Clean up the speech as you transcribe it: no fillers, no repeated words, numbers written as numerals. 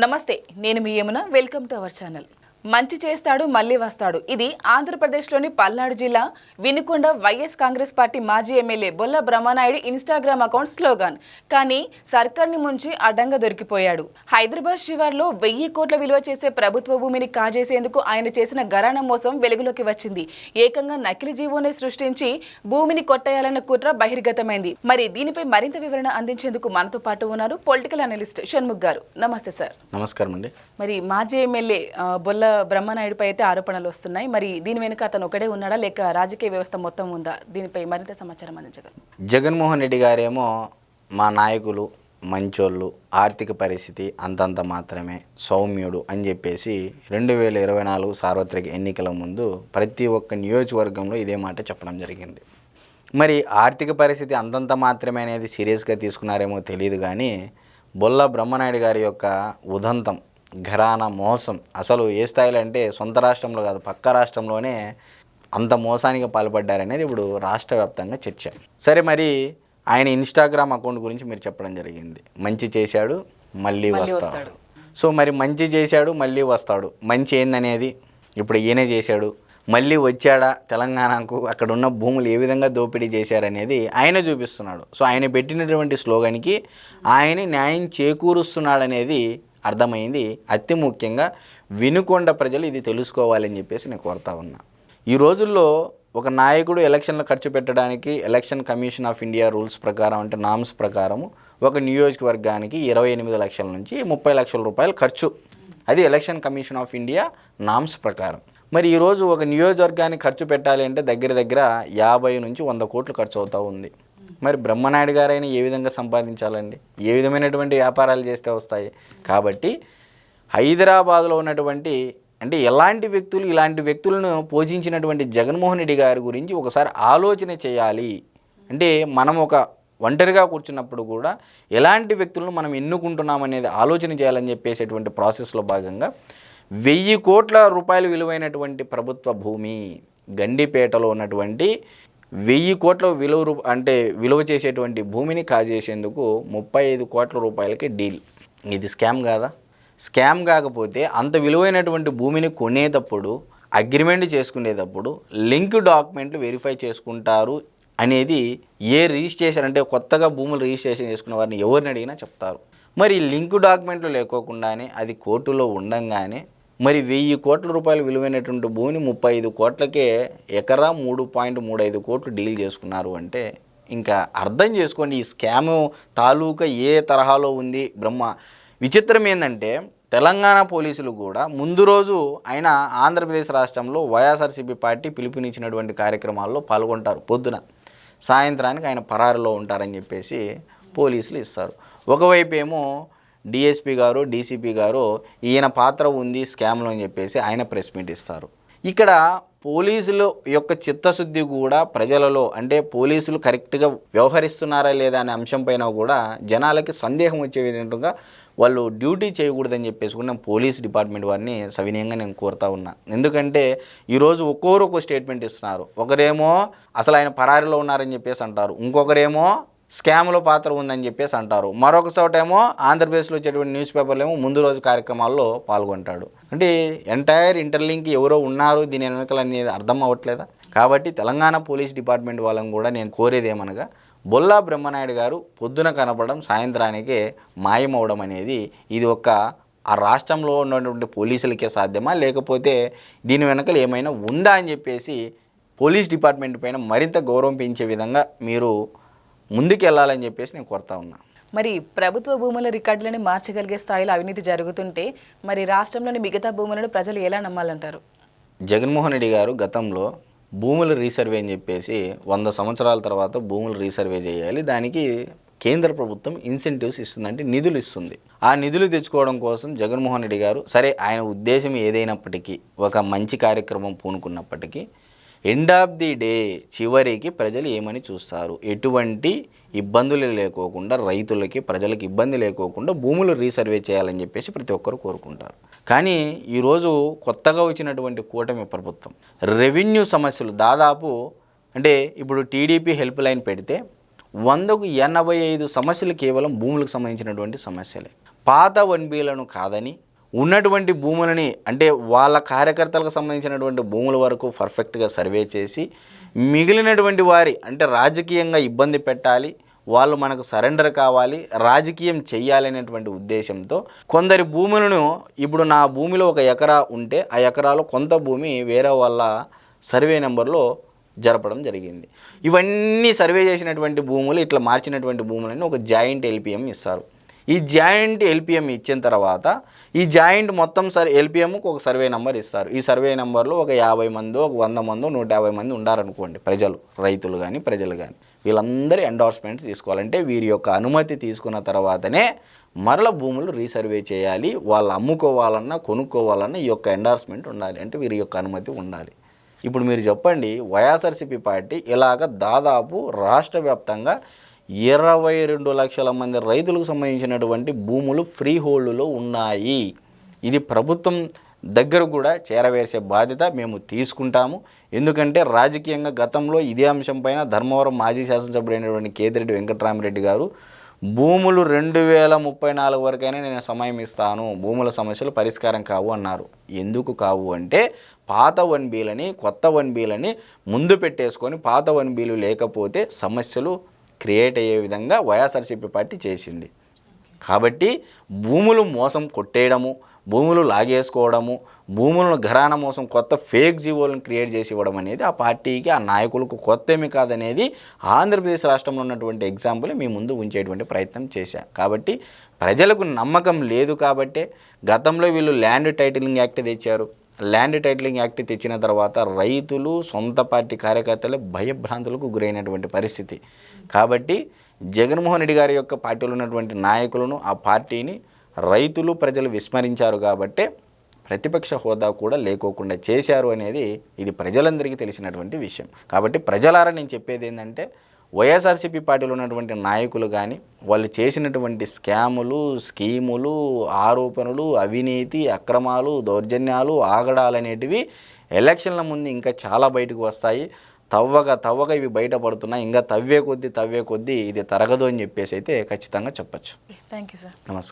నమస్తే, నేను మీ Yamuna. Welcome to our channel. మంచి చేస్తాడు మళ్ళీ వస్తాడు. ఇది ఆంధ్రప్రదేశ్లోని పల్నాడు జిల్లా వినుకొండ వైఎస్ కాంగ్రెస్ పార్టీ మాజీ MLA Bolla Brahmanaidu Instagram account slogan. కానీ సర్కార్ని ముంచి అడ్డంగా దొరికిపోయాడు. హైదరాబాద్ శివార్లో 1000 కోట్ల విలువ చేసే ప్రభుత్వ భూమిని కాజేసేందుకు ఆయన చేసిన ఘరానా మోసం వెలుగులోకి వచ్చింది. ఏకంగా నకిలీ జీవోని సృష్టించి భూమిని కొట్టేయాలన్న కుట్ర బహిర్గతమైంది. మరి దీనిపై మరింత వివరణ అందించేందుకు మనతో పాటు ఉన్నారు పొలిటికల్ అనలిస్ట్ షణ్ముఖ్ గారు. నమస్తే సార్. నమస్కారం అండి. మరి మాజీ ఎమ్మెల్యే బొల్ల బ్రహ్మనాయుడుపై అయితే ఆరోపణలు వస్తున్నాయి. మరి దీని వెనుక అతను ఒకడే ఉన్నాడా లేక రాజకీయ వ్యవస్థ మొత్తం ఉందా? దీనిపై మరింత సమాచారం అందించగలరు. జగన్మోహన్ రెడ్డి గారేమో మా నాయకులు మంచోళ్ళు, ఆర్థిక పరిస్థితి అంతంత మాత్రమే, సౌమ్యుడు అని చెప్పేసి 2024 సార్వత్రిక ఎన్నికల ముందు ప్రతి ఒక్క నియోజకవర్గంలో ఇదే మాట చెప్పడం జరిగింది. మరి ఆర్థిక పరిస్థితి అంతంత మాత్రమే అనేది సీరియస్గా తీసుకున్నారేమో తెలియదు, కానీ బొల్ల బ్రహ్మనాయుడు గారి యొక్క ఉదంతం, ఘరానా మోసం అసలు ఏ స్థాయిలో అంటే సొంత రాష్ట్రంలో కాదు, పక్క రాష్ట్రంలోనే అంత మోసానికి పాల్పడ్డారనేది ఇప్పుడు రాష్ట్ర వ్యాప్తంగా చర్చ. సరే, మరి ఆయన ఇన్స్టాగ్రామ్ అకౌంట్ గురించి మీరు చెప్పడం జరిగింది. మంచి చేశాడు మళ్ళీ వస్తాడు. సో మరి మంచి చేశాడు మళ్ళీ వస్తాడు, మంచి ఏందనేది ఇప్పుడు ఈయనే చేశాడు. మళ్ళీ వచ్చాడా తెలంగాణకు, అక్కడ ఉన్న భూములు ఏ విధంగా దోపిడీ చేశారనేది ఆయన చూపిస్తున్నాడు. సో ఆయన పెట్టినటువంటి స్లోగన్కి ఆయన న్యాయం చేకూరుస్తున్నాడనేది అర్థమైంది. అతి ముఖ్యంగా వినుకొండ ప్రజలు ఇది తెలుసుకోవాలని చెప్పేసి నేను కోరుతా ఉన్నా. ఈ రోజుల్లో ఒక నాయకుడు ఎలక్షన్లు ఖర్చు పెట్టడానికి election commission of India rules ప్రకారం, అంటే నామ్స్ ప్రకారము, ఒక నియోజకవర్గానికి 28 లక్షల నుంచి 30 లక్షల రూపాయలు ఖర్చు. అది election commission of India norms ప్రకారం. మరి ఈరోజు ఒక నియోజకవర్గానికి ఖర్చు పెట్టాలి అంటే దగ్గర 50 నుంచి 100 కోట్లు ఖర్చు అవుతూ ఉంది. మరి బ్రహ్మనాయుడు గారైనా ఏ విధంగా సంపాదించాలండి? ఏ విధమైనటువంటి వ్యాపారాలు చేస్తే వస్తాయి? కాబట్టి హైదరాబాద్లో ఉన్నటువంటి అంటే ఎలాంటి వ్యక్తులు, ఇలాంటి వ్యక్తులను పోషించినటువంటి జగన్మోహన్ రెడ్డి గారి గురించి ఒకసారి ఆలోచన చేయాలి. అంటే మనం ఒక ఒంటరిగా కూర్చున్నప్పుడు కూడా ఎలాంటి వ్యక్తులను మనం ఎన్నుకుంటున్నాం అనేది ఆలోచన చేయాలని చెప్పేసేటువంటి ప్రాసెస్లో భాగంగా 1000 కోట్ల రూపాయలు విలువైనటువంటి ప్రభుత్వ భూమి గండిపేటలో ఉన్నటువంటి 1000 కోట్ల విలువ చేసేటువంటి భూమిని కాజేసేందుకు 35 కోట్ల రూపాయలకి డీల్. ఇది స్కామ్ కాదా? స్కామ్ కాకపోతే అంత విలువైనటువంటి భూమిని కొనేటప్పుడు, అగ్రిమెంట్ చేసుకునేటప్పుడు లింక్ డాక్యుమెంట్లు వెరిఫై చేసుకుంటారు అనేది ఏ రిజిస్ట్రేషన్, అంటే కొత్తగా భూములు రిజిస్ట్రేషన్ చేసుకున్న వారిని ఎవరిని అడిగినా చెప్తారు. మరి లింక్ డాక్యుమెంట్లు లేకోకుండానే అది కోర్టులో ఉండంగానే మరి 1000 కోట్ల రూపాయలు విలువైనటువంటి భూమిని 35 కోట్లకే ఎకరా 3.35 కోట్లు డీల్ చేసుకున్నారు అంటే ఇంకా అర్థం చేసుకోండి ఈ స్కాము తాలూకా ఏ తరహాలో ఉంది బ్రహ్మ. విచిత్రం ఏంటంటే తెలంగాణ పోలీసులు కూడా ముందు రోజు ఆయన ఆంధ్రప్రదేశ్ రాష్ట్రంలో వైఎస్ఆర్సీపీ పార్టీ పిలుపునిచ్చినటువంటి కార్యక్రమాల్లో పాల్గొంటారు. పొద్దున సాయంత్రానికి ఆయన పరారులో ఉంటారని చెప్పేసి పోలీసులు ఇస్తారు. ఒకవైపు ఏమో డిఎస్పీ గారు, డీసీపీ గారు ఈయన పాత్ర ఉంది స్కామ్లో అని చెప్పేసి ఆయన ప్రెస్ మీట్ ఇస్తారు. ఇక్కడ పోలీసుల యొక్క చిత్తశుద్ధి కూడా ప్రజలలో, అంటే పోలీసులు కరెక్ట్గా వ్యవహరిస్తున్నారా లేదా అనే అంశం పైన కూడా జనాలకి సందేహం వచ్చే విధంగా వాళ్ళు డ్యూటీ చేయకూడదని చెప్పేసి కూడా పోలీస్ డిపార్ట్మెంట్ వారిని సవినయంగా నేను కోరుతా ఉన్నా. ఎందుకంటే ఈరోజు ఒక్కొక్క స్టేట్మెంట్ ఇస్తున్నారు. ఒకరేమో అసలు ఆయన పరారీలో ఉన్నారని చెప్పేసి అంటారు, ఇంకొకరేమో స్కామ్లో పాత్ర ఉందని చెప్పేసి అంటారు, మరొక చోటేమో ఆంధ్రప్రదేశ్లో వచ్చేటువంటి న్యూస్ పేపర్లు ఏమో ముందు రోజు కార్యక్రమాల్లో పాల్గొంటాడు. అంటే ఎంటైర్ ఇంటర్లింక్ ఎవరో ఉన్నారు దీని వెనకాల అనేది అర్థం అవ్వట్లేదా? కాబట్టి తెలంగాణ పోలీస్ డిపార్ట్మెంట్ వాళ్ళని కూడా నేను కోరేది ఏమనగా, బొల్లా బ్రహ్మనాయుడు గారు పొద్దున కనపడడం సాయంత్రానికే మాయమవడం అనేది ఇది ఆ రాష్ట్రంలో ఉన్నటువంటి పోలీసులకే సాధ్యమా, లేకపోతే దీని వెనకాల ఏమైనా ఉందా అని చెప్పేసి పోలీస్ డిపార్ట్మెంట్ పైన మరింత గౌరవం పెంచే విధంగా మీరు ముందుకు వెళ్ళాలని చెప్పేసి నేను కోరుతా ఉన్నా. మరి ప్రభుత్వ భూముల రికార్డులను మార్చగలిగే స్థాయిలో అవినీతి జరుగుతుంటే మరి రాష్ట్రంలోని మిగతా భూములను ప్రజలు ఎలా నమ్మాలంటారు? జగన్మోహన్ రెడ్డి గారు గతంలో భూముల రీసర్వే అని చెప్పేసి 100 సంవత్సరాల తర్వాత భూములు రీసర్వే చేయాలి, దానికి కేంద్ర ప్రభుత్వం ఇన్సెంటివ్స్ ఇస్తుంది, అంటే నిధులు ఇస్తుంది. ఆ నిధులు తెచ్చుకోవడం కోసం జగన్మోహన్ రెడ్డి గారు, సరే ఆయన ఉద్దేశం ఏదైనప్పటికీ, ఒక మంచి కార్యక్రమం పూనుకున్నప్పటికీ ఎండ్ ఆఫ్ ది డే చివరికి ప్రజలు ఏమని చూస్తారు, ఎటువంటి ఇబ్బందులు లేకోకుండా రైతులకి, ప్రజలకి ఇబ్బంది లేకోకుండా భూములు రీసర్వే చేయాలని చెప్పేసి ప్రతి ఒక్కరు కోరుకుంటారు. కానీ ఈరోజు కొత్తగా వచ్చినటువంటి కూటమి ప్రభుత్వం రెవెన్యూ సమస్యలు దాదాపు, అంటే ఇప్పుడు టీడీపీ హెల్ప్ లైన్ పెడితే 100కు 85 సమస్యలు కేవలం భూములకు సంబంధించినటువంటి సమస్యలే. పాత 1Bలను కాదని ఉన్నటువంటి భూములని అంటే వాళ్ళ కార్యకర్తలకు సంబంధించినటువంటి భూముల వరకు పర్ఫెక్ట్గా సర్వే చేసి మిగిలినటువంటి వారి అంటే రాజకీయంగా ఇబ్బంది పెట్టాలి, వాళ్ళు మనకు సరెండర్ కావాలి, రాజకీయం చెయ్యాలనేటువంటి ఉద్దేశంతో కొందరి భూములను ఇప్పుడు నా భూమిలో 1 ఎకరా ఉంటే ఆ ఎకరాలో కొంత భూమి వేరే వాళ్ళ సర్వే నెంబర్లో జరపడం జరిగింది. ఇవన్నీ సర్వే చేసినటువంటి భూములు ఇట్లా మార్చినటువంటి భూములని ఒక జాయింట్ ఎల్పిఎం ఇస్తారు. ఈ జాయింట్ ఎల్పిఎం ఇచ్చిన తర్వాత ఈ జాయింట్ మొత్తం ఎల్పిఎంకు ఒక సర్వే నెంబర్ ఇస్తారు. ఈ సర్వే నెంబర్లో ఒక 50 మందో, ఒక 100 మందో, 150 మంది ఉండారనుకోండి, ప్రజలు, రైతులు కానీ ప్రజలు కానీ, వీళ్ళందరూ ఎండార్స్మెంట్స్ తీసుకోవాలంటే వీరి యొక్క అనుమతి తీసుకున్న తర్వాతనే మరల భూములు రీసర్వే చేయాలి. వాళ్ళు అమ్ముకోవాలన్నా కొనుక్కోవాలన్నా ఈ యొక్క ఎండార్స్మెంట్ ఉండాలి, అంటే వీరి యొక్క అనుమతి ఉండాలి. ఇప్పుడు మీరు చెప్పండి, వైఎస్ఆర్సీపీ పార్టీ ఇలాగ దాదాపు రాష్ట్ర వ్యాప్తంగా 22 లక్షల మంది రైతులకు సంబంధించినటువంటి భూములు ఫ్రీ హోల్డ్లో ఉన్నాయి. ఇది ప్రభుత్వం దగ్గర కూడా చేరవేసే బాధ్యత మేము తీసుకుంటాము. ఎందుకంటే రాజకీయంగా గతంలో ఇదే అంశం పైన ధర్మవరం మాజీ శాసనసభ్యుడైనటువంటి కేతిరెడ్డి వెంకటరామరెడ్డి గారు భూములు 2034 వరకైనా నేను సమయం ఇస్తాను, భూముల సమస్యలు పరిష్కారం కావు అన్నారు. ఎందుకు కావు అంటే పాత 1Bలని కొత్త 1Bలని ముందు పెట్టేసుకొని పాత 1Bలు లేకపోతే సమస్యలు క్రియేట్ అయ్యే విధంగా వైఎస్ఆర్సీపీ పార్టీ చేసింది. కాబట్టి భూములు మోసం కొట్టేయడము, భూములు లాగేసుకోవడము, భూములను ఘరాన మోసం కొత్త ఫేక్ జీవోలను క్రియేట్ చేసి ఇవ్వడం అనేది ఆ పార్టీకి, ఆ నాయకులకు కొత్త ఏమీ కాదనేది ఆంధ్రప్రదేశ్ రాష్ట్రంలో ఉన్నటువంటి ఎగ్జాంపుల్ మీ ముందు ఉంచేటువంటి ప్రయత్నం చేశా. కాబట్టి ప్రజలకు నమ్మకం లేదు కాబట్టే గతంలో వీళ్ళు ల్యాండ్ టైటిలింగ్ యాక్ట్ తెచ్చారు. ల్యాండ్ టైటిలింగ్ యాక్ట్ తెచ్చిన తర్వాత రైతులు, సొంత పార్టీ కార్యకర్తలు భయభ్రాంతులకు గురైనటువంటి పరిస్థితి. కాబట్టి జగన్మోహన్ రెడ్డి గారి యొక్క పార్టీలో ఉన్నటువంటి నాయకులను, ఆ పార్టీని రైతులు, ప్రజలు విస్మరించారు కాబట్టే ప్రతిపక్ష హోదా కూడా లేకోకుండా చేశారు అనేది ఇది ప్రజలందరికీ తెలిసినటువంటి విషయం. కాబట్టి ప్రజలారా నేను చెప్పేది ఏంటంటే వైఎస్ఆర్సీపీ పార్టీలో ఉన్నటువంటి నాయకులు కానీ వాళ్ళు చేసినటువంటి స్కాములు, స్కీములు, ఆరోపణలు, అవినీతి, అక్రమాలు, దౌర్జన్యాలు, ఆగడాలు అనేటివి ఎలక్షన్ల ముందు ఇంకా చాలా బయటకు వస్తాయి. తవ్వగా ఇవి బయటపడుతున్నాయి. ఇంకా తవ్వే కొద్దీ ఇది తరగదు అని చెప్పేసి అయితే ఖచ్చితంగా చెప్పచ్చు. Thank you sir. నమస్కారం.